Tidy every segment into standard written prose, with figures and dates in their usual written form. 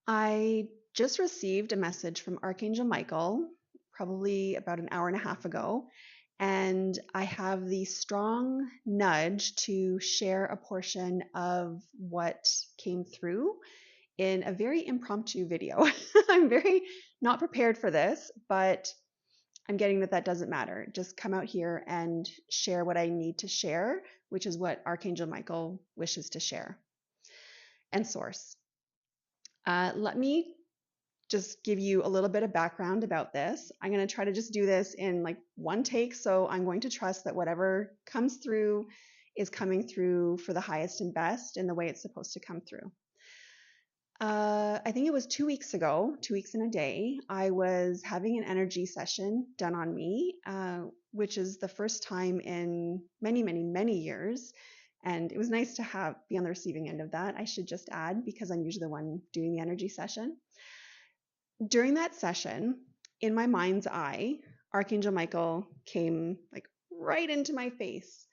I just received a message from Archangel Michael probably about an hour and a half ago, and I have the strong nudge to share a portion of what came through in a very impromptu video. I'm very not prepared for this, but I'm getting that doesn't matter. Just come out here and share what I need to share, which is what Archangel Michael wishes to share and source. Let me just give you a little bit of background about this. I'm going to try to just do this in like one take. So I'm going to trust that whatever comes through is coming through for the highest and best in the way it's supposed to come through. I think it was 2 weeks ago, 2 weeks in a day, I was having an energy session done on me, which is the first time in many, many, many years. And it was nice to be on the receiving end of that, I should just add, because I'm usually the one doing the energy session. During that session, in my mind's eye, Archangel Michael came like right into my face.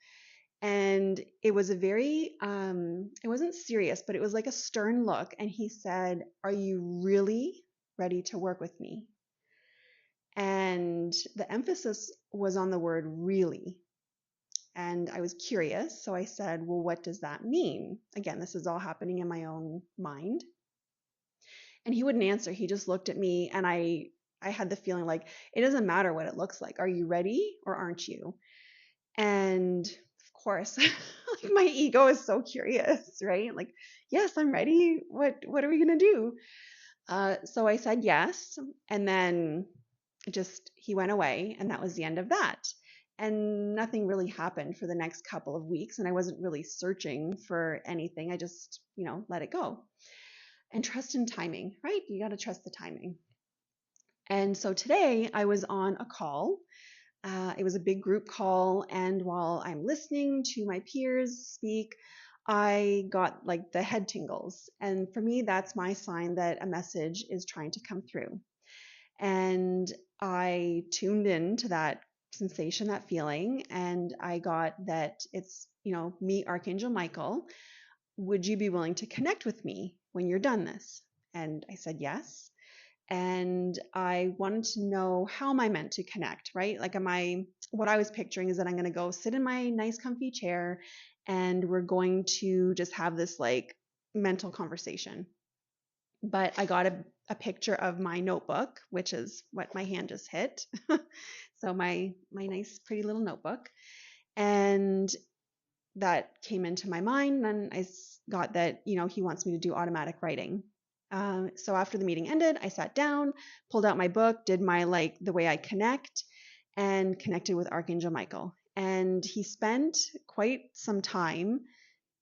And it was a very, it wasn't serious, but it was like a stern look. And he said, "Are you really ready to work with me?" And the emphasis was on the word really. And I was curious. So I said, "Well, what does that mean?" Again, this is all happening in my own mind. And he wouldn't answer. He just looked at me, and I had the feeling like it doesn't matter what it looks like. Are you ready or aren't you? And of course, like my ego is so curious, right? Like, yes, I'm ready. What are we gonna do? So I said yes, and then just he went away, and that was the end of that. And nothing really happened for the next couple of weeks, and I wasn't really searching for anything. I just, let it go and trust in timing, right? You got to trust the timing. And so today I was on a call. It was a big group call, and while I'm listening to my peers speak, I got like the head tingles. And for me, that's my sign that a message is trying to come through. And I tuned in to that sensation, that feeling, and I got that it's, me, Archangel Michael. Would you be willing to connect with me when you're done this? And I said yes. And I wanted to know, how am I meant to connect, right? Like, what I was picturing is that I'm going to go sit in my nice comfy chair and we're going to just have this like mental conversation. But I got a picture of my notebook, which is what my hand just hit. So my nice, pretty little notebook. And that came into my mind. And I got that, he wants me to do automatic writing. So after the meeting ended, I sat down, pulled out my book, did my the way I connect, and connected with Archangel Michael. And he spent quite some time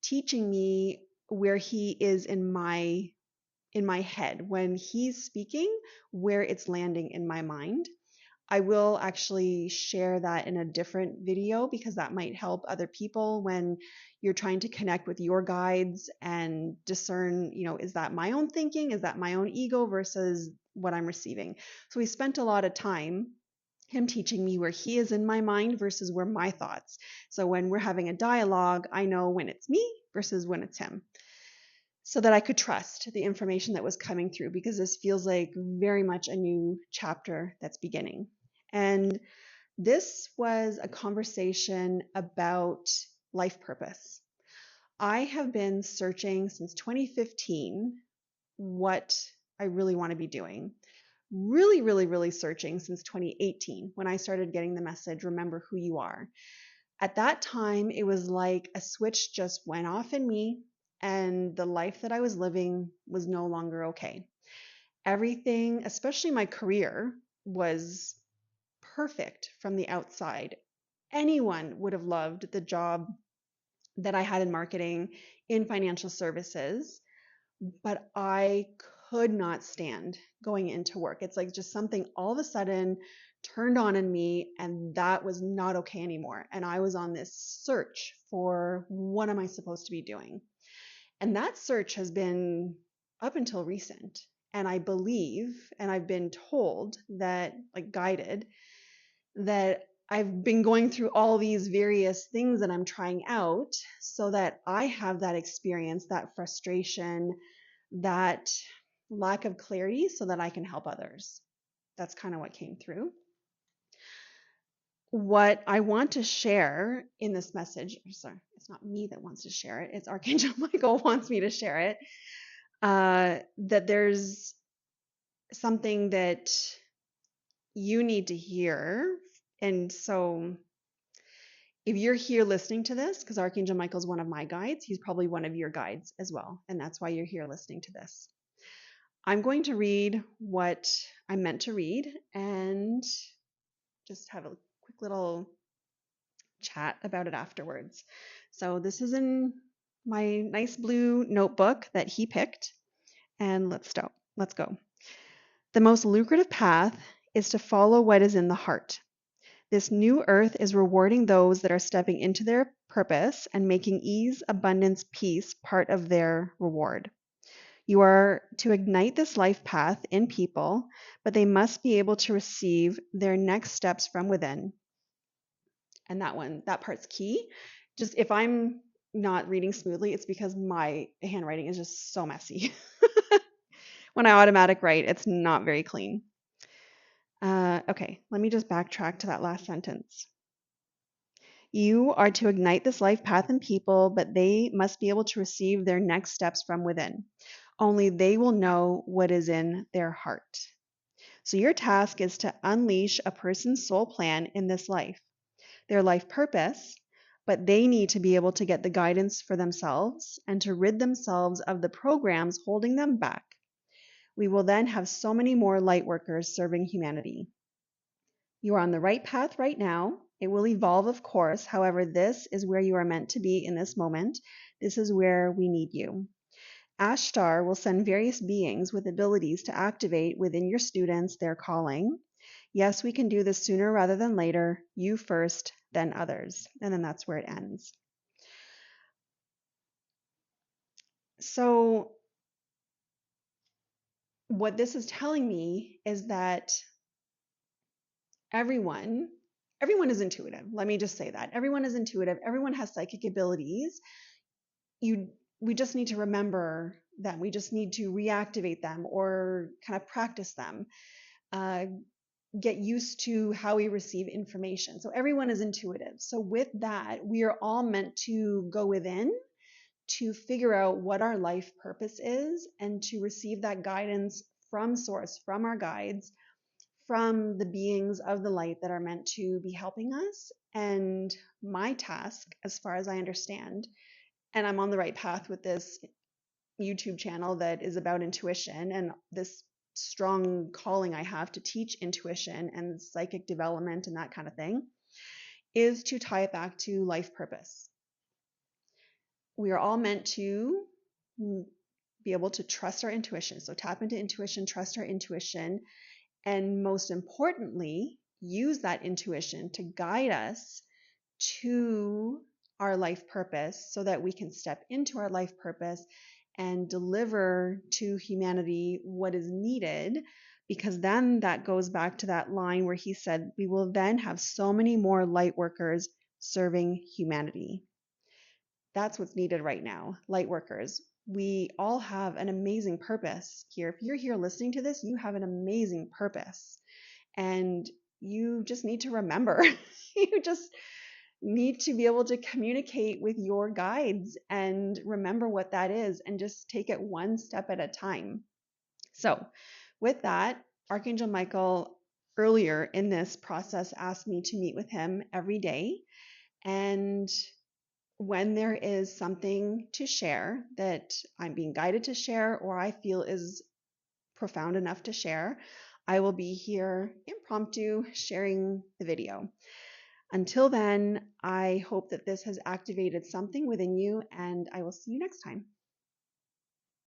teaching me where he is in my head when he's speaking, where it's landing in my mind. I will actually share that in a different video because that might help other people when you're trying to connect with your guides and discern, is that my own thinking? Is that my own ego versus what I'm receiving? So we spent a lot of time him teaching me where he is in my mind versus where my thoughts. So when we're having a dialogue, I know when it's me versus when it's him, so that I could trust the information that was coming through, because this feels like very much a new chapter that's beginning. And this was a conversation about life purpose. I have been searching since 2015 what I really want to be doing. Really, really, really searching since 2018 when I started getting the message, remember who you are. At that time, it was like a switch just went off in me, and the life that I was living was no longer okay. Everything, especially my career, was perfect from the outside. Anyone would have loved the job that I had in marketing, in financial services, but I could not stand going into work. It's like just something all of a sudden turned on in me, and that was not okay anymore. And I was on this search for, what am I supposed to be doing? And that search has been up until recent. And I believe, and I've been told that, like guided, that I've been going through all these various things that I'm trying out so that I have that experience, that frustration, that lack of clarity so that I can help others. That's kind of what came through. What I want to share in this message, sorry, it's not me that wants to share it, it's Archangel Michael wants me to share it, that there's something that you need to hear. And so if you're here listening to this, because Archangel Michael is one of my guides, he's probably one of your guides as well. And that's why you're here listening to this. I'm going to read what I'm meant to read and just have a quick little chat about it afterwards. So this is in my nice blue notebook that he picked. And let's go. The most lucrative path is to follow what is in the heart. This new earth is rewarding those that are stepping into their purpose and making ease, abundance, peace part of their reward. You are to ignite this life path in people, but they must be able to receive their next steps from within. And that part's key. Just if I'm not reading smoothly, it's because my handwriting is just so messy. When I automatic write, it's not very clean. Okay, let me just backtrack to that last sentence. You are to ignite this life path in people, but they must be able to receive their next steps from within. Only they will know what is in their heart. So your task is to unleash a person's soul plan in this life, their life purpose, but they need to be able to get the guidance for themselves and to rid themselves of the programs holding them back. We will then have so many more light workers serving humanity. You are on the right path right now. It will evolve, of course. However, this is where you are meant to be in this moment. This is where we need you. Ashtar will send various beings with abilities to activate within your students their calling. Yes, we can do this sooner rather than later. You first, then others. And then that's where it ends. So what this is telling me is that everyone is intuitive. Let me just say that. Everyone is intuitive. Everyone has psychic abilities. We just need to remember them. We just need to reactivate them or kind of practice them. Get used to how we receive information. So everyone is intuitive. So with that, we are all meant to go within to figure out what our life purpose is and to receive that guidance from source, from our guides, from the beings of the light that are meant to be helping us. And my task, as far as I understand, and I'm on the right path with this YouTube channel that is about intuition and this strong calling I have to teach intuition and psychic development and that kind of thing, is to tie it back to life purpose. We are all meant to be able to trust our intuition. So tap into intuition, trust our intuition, and most importantly, use that intuition to guide us to our life purpose so that we can step into our life purpose and deliver to humanity what is needed, because then that goes back to that line where he said, we will then have so many more light workers serving humanity. That's what's needed right now, light workers. We all have an amazing purpose here. If you're here listening to this, you have an amazing purpose. And you just need to remember, you just need to be able to communicate with your guides and remember what that is and just take it one step at a time. So with that, Archangel Michael earlier in this process asked me to meet with him every day. And when there is something to share that I'm being guided to share or I feel is profound enough to share, I will be here impromptu sharing the video. Until then, I hope that this has activated something within you, and I will see you next time.